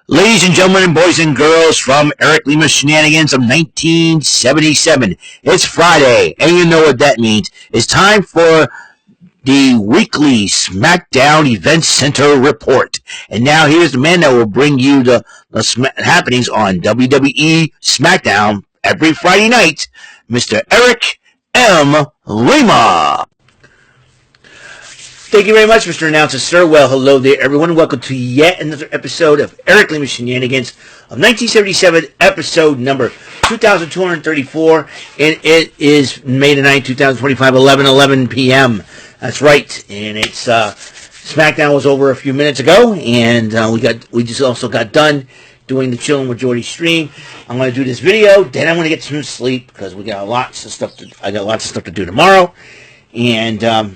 Ladies and gentlemen, boys and girls, from Eric Lima Shenanigans of 1977. It's Friday, and you know what that means. It's time for the weekly SmackDown Event Center report. And now here's the man that will bring you the happenings on WWE SmackDown every Friday night, Mr. Eric M. Lima. Thank you very much, Mr. Announcer, sir. Well, hello there, everyone. Welcome to yet another episode of Eric Lima Shenanigans of 1977, episode number 2234, and it is May the 9th, 2025, 11:11 p.m. That's right, and it's SmackDown was over a few minutes ago, and we just also got done doing the Chillin' with Jordy stream. I'm going to do this video, then I'm going to get some sleep because I got lots of stuff to do tomorrow, and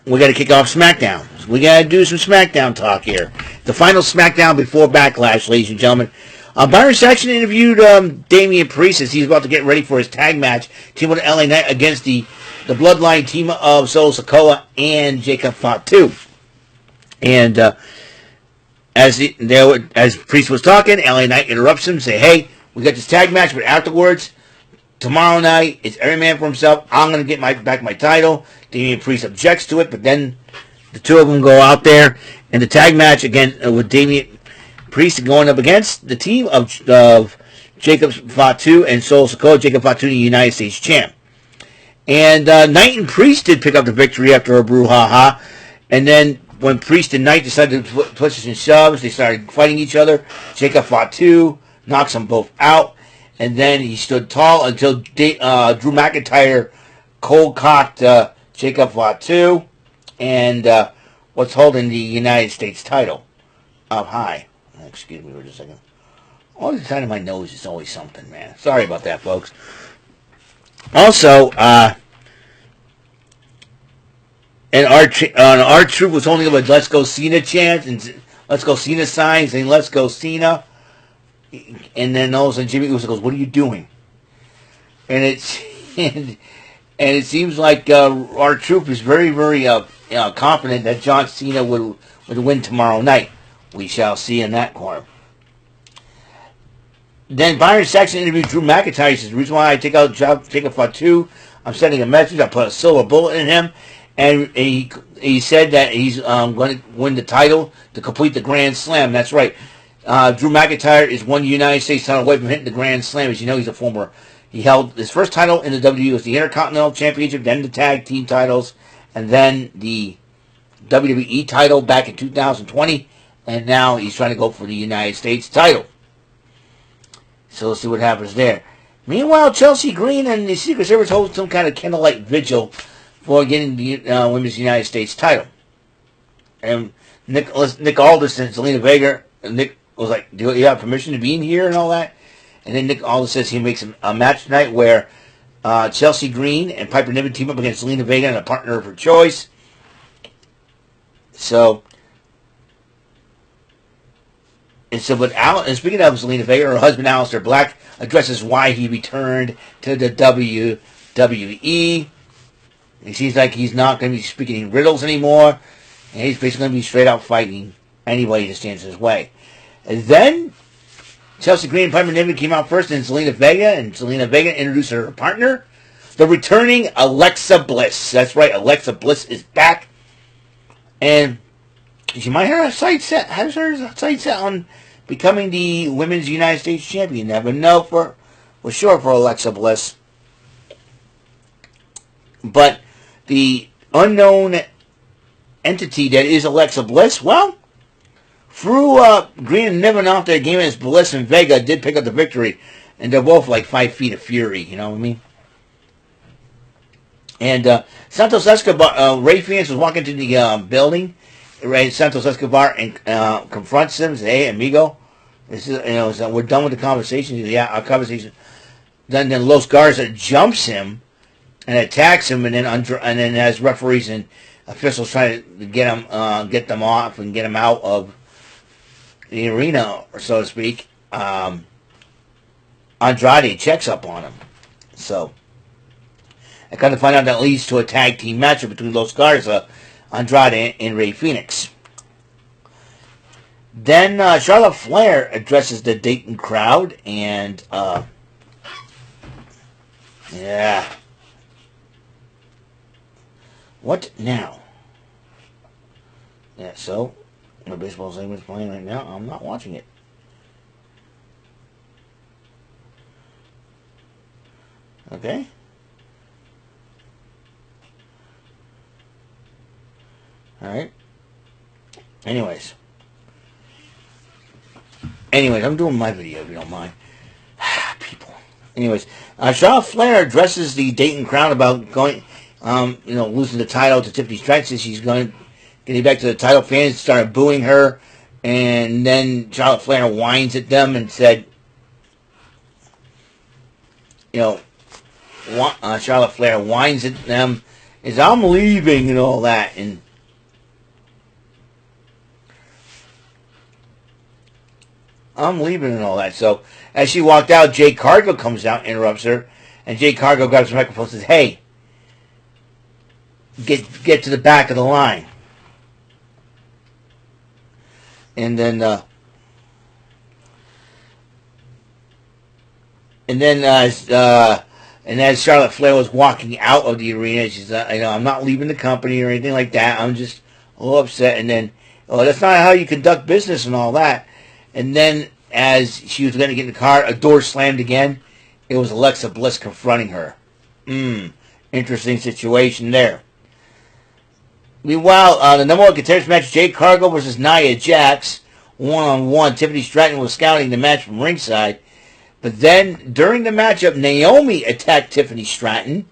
we got to kick off SmackDown. We got to do some SmackDown talk here. The final SmackDown before Backlash, ladies and gentlemen. Byron Saxton interviewed Damian Priest as he's about to get ready for his tag match, team with LA Knight against the Bloodline team of Solo Sikoa and Jacob Fatu. And as Priest was talking, LA Knight interrupts him, say, "Hey, we got this tag match, but afterwards, tomorrow night, it's every man for himself. I'm going to get back my title." Damian Priest objects to it, but then the two of them go out there in the tag match again with Damian Priest going up against the team of Jacob Fatu and Solo Sikoa. Jacob Fatu, the United States champ. And Knight and Priest did pick up the victory after a brouhaha. And then when Priest and Knight decided to pushes and shoves, they started fighting each other. Jacob Fatu knocks them both out. And then he stood tall until Drew McIntyre cold-cocked Jacob Fatu and was holding the United States title up high. Excuse me for just a second. All the time in my nose is always something, man. Sorry about that, folks. Also, and our troop was holding up a "Let's Go Cena" chant and "Let's Go Cena" signs saying "Let's Go Cena." And then all of a sudden Jimmy Uso goes, "What are you doing?" And it seems like our troop is very, very confident that John Cena would win tomorrow night. We shall see in that corner. Then Byron Saxton interviewed Drew McIntyre. He says, "The reason why I take out Jacob Fatu, I'm sending a message. I put a silver bullet in him." And he said that he's going to win the title to complete the Grand Slam. That's right. Drew McIntyre is one United States title away from hitting the Grand Slam. As you know, he held his first title in the WWE was the Intercontinental Championship, then the Tag Team titles, and then the WWE title back in 2020, and now he's trying to go for the United States title. So let's see what happens there. Meanwhile, Chelsea Green and the Secret Service hold some kind of candlelight vigil for getting the Women's United States title. And Nick Aldis and Zelina Vega, Nick was like, "Do you have permission to be in here?" and all that. And then Nick Aldis says he makes a match tonight where Chelsea Green and Piper Niven team up against Zelina Vega and a partner of her choice. So, and speaking of Zelina Vega, her husband Aleister Black addresses why he returned to the WWE. It seems like he's not going to be speaking in riddles anymore, and he's basically going to be straight out fighting anybody that stands in his way. And then Chelsea Green and Piper Niven came out first, and Zelina Vega introduced her partner, the returning Alexa Bliss. That's right, Alexa Bliss is back, and she might have her sights set on becoming the Women's United States Champion. Never know for sure for Alexa Bliss, but the unknown entity that is Alexa Bliss, well, threw Green and Niven off their game as Bliss and Vega did pick up the victory. And they're both like 5 feet of fury, you know what I mean? And Santos Escobar, Ray Phoenix was walking to the building. Santos Escobar and confronts him and says, "Hey, amigo, this is, we're done with the conversation." "Yeah, our conversation." Then Los Garza jumps him and attacks him, and then as referees and officials trying to get them off and get them out of the arena, or so to speak, Andrade checks up on him. So I kind of find out that leads to a tag team matchup between Los Garza, Andrade, and Ray Phoenix. Then Charlotte Flair addresses the Dayton crowd, and yeah, what now? Yeah, so the baseball segment's playing right now. I'm not watching it. Okay. All right. Anyways, I'm doing my video if you don't mind. People. Anyways, Charlotte Flair addresses the Dayton crowd about going, losing the title to Tiffany Stratton. She's getting back to the title. Fans started booing her, and then Charlotte Flair whines at them and said, Charlotte Flair whines at them, is I'm leaving and all that, and I'm leaving and all that. So as she walked out, Jay Cargill comes out, interrupts her, and Jay Cargill grabs the microphone and says, "Hey, get to the back of the line." And then as Charlotte Flair was walking out of the arena, she's I'm not leaving the company or anything like that. I'm just a little upset. And then, that's not how you conduct business and all that. And then, as she was going to get in the car, a door slammed again. It was Alexa Bliss confronting her. Interesting situation there. Meanwhile, the number one contenders match, Jade Cargill versus Nia Jax, 1-on-1. Tiffany Stratton was scouting the match from ringside. But then, during the matchup, Naomi attacked Tiffany Stratton,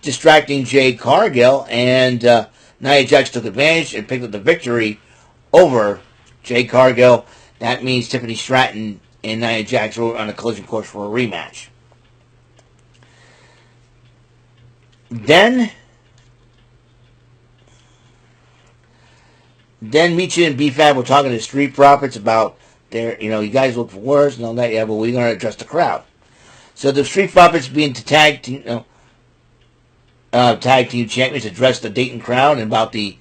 distracting Jade Cargill, and Nia Jax took advantage and picked up the victory over Jade Cargill. That means Tiffany Stratton and Nia Jax are on a collision course for a rematch. Then Michi and B-Fab were talking to the Street Profits about their, you guys look for worse and all that. Yeah, but we're going to address the crowd. So the Street Profits being tag team champions addressed the Dayton crowd and about the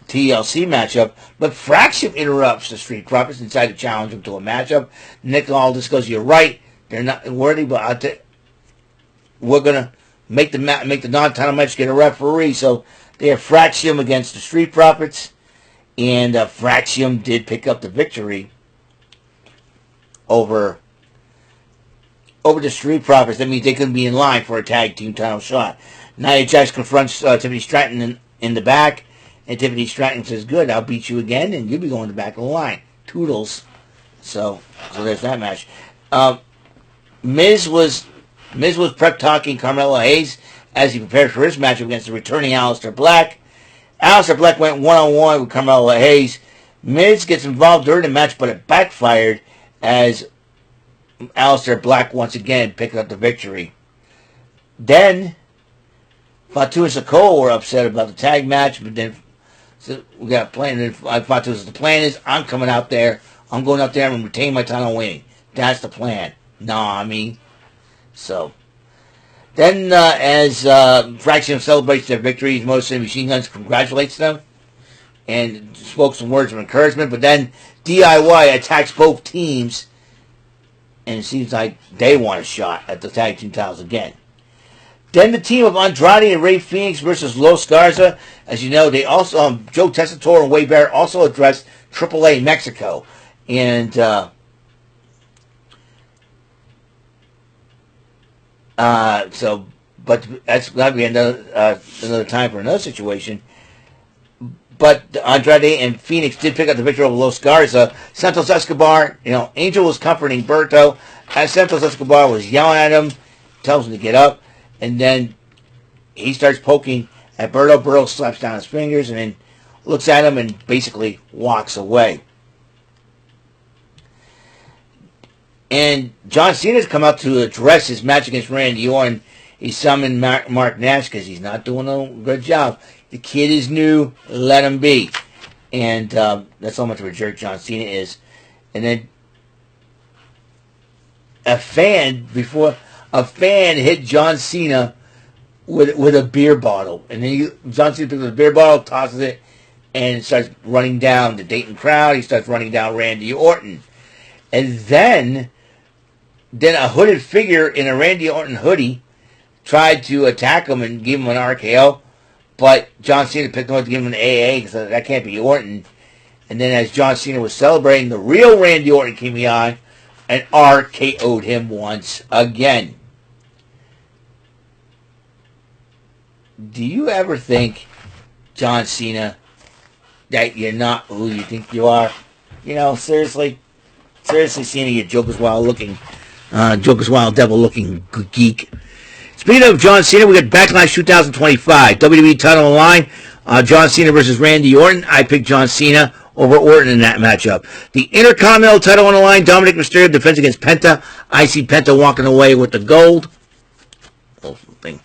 TLC matchup, but Fraction interrupts the Street Profits and decided to challenge them to a matchup. Nick Aldis goes, "You're right, they're not worthy, but we're gonna make the non-title match get a referee." So they have Fraction against the Street Profits, and Fraction did pick up the victory over the Street Profits. That means they couldn't be in line for a tag team title shot. Nia Jax confronts Tiffany Stratton in the back. And Tiffany Stratton says, "Good, I'll beat you again, and you'll be going to the back of the line." Toodles. So there's that match. Miz was prep talking Carmelo Hayes as he prepared for his matchup against the returning Aleister Black. Aleister Black went one-on-one with Carmelo Hayes. Miz gets involved during the match, but it backfired as Aleister Black once again picked up the victory. Then Fatu and Sikoa were upset about the tag match, but then we got a plan. And Fatu says, "The plan is I'm coming out there. I'm going out there and retain my title winning. That's the plan." So then as Fraction celebrates their victories, Motor City Machine Guns congratulates them and spoke some words of encouragement. But then DIY attacks both teams, and it seems like they want a shot at the tag team titles again. Then the team of Andrade and Rey Fenix versus Los Garza. As you know, they also Joe Tessitore and Wade Barrett also addressed AAA Mexico, and but that's that'll be another time for another situation. But Andrade and Phoenix did pick up the victory over Los Garza. Santos Escobar, Angel was comforting Berto as Santos Escobar was yelling at him, tells him to get up. And then he starts poking at Berto. Berto slaps down his fingers and then looks at him and basically walks away. And John Cena's come out to address his match against Randy Orton. He summoned Mark Nash because he's not doing a good job. The kid is new. Let him be. And that's how much of a jerk John Cena is. And then a fan hit John Cena with a beer bottle. And then John Cena picks up the beer bottle, tosses it, and starts running down the Dayton crowd. He starts running down Randy Orton. And then a hooded figure in a Randy Orton hoodie tried to attack him and give him an RKO. But John Cena picked him up to give him an AA because that can't be Orton. And then as John Cena was celebrating, the real Randy Orton came on and RKO'd him once again. Do you ever think, John Cena, that you're not who you think you are? You know, seriously, Cena, you Joker's Wild devil looking geek. Speaking of John Cena, we got Backlash 2025, WWE title on the line. John Cena versus Randy Orton. I picked John Cena over Orton in that matchup. The Intercontinental title on the line. Dominic Mysterio defends against Penta. I see Penta walking away with the gold. Thing.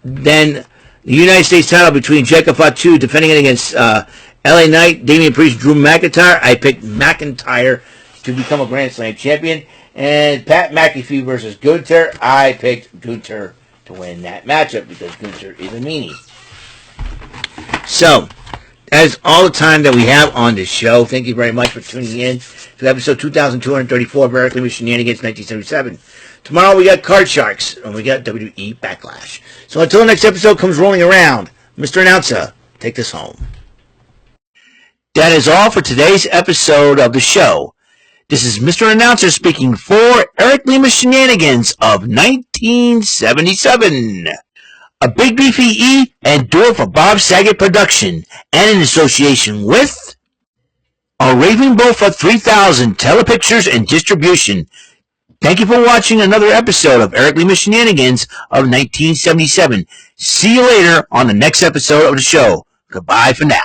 Then the United States title between Jacob Fatu defending it against LA Knight, Damian Priest, Drew McIntyre. I picked McIntyre to become a Grand Slam champion. And Pat McAfee versus Gunther. I picked Gunther to win that matchup because Gunther is a meanie. So, that is all the time that we have on this show. Thank you very much for tuning in to episode 2234 of Eric Lima Shenanigans 1977. Tomorrow we got Card Sharks and we got WWE Backlash. So until the next episode comes rolling around, Mr. Announcer, take this home. That is all for today's episode of the show. This is Mr. Announcer speaking for Eric Lima Shenanigans of 1977. A Big Beefy E and Do It for Bob Saget production and in association with a Raven Beaufort 3000 Telepictures and Distribution. Thank you for watching another episode of Eric Lima Shenanigans of 1977. See you later on the next episode of the show. Goodbye for now.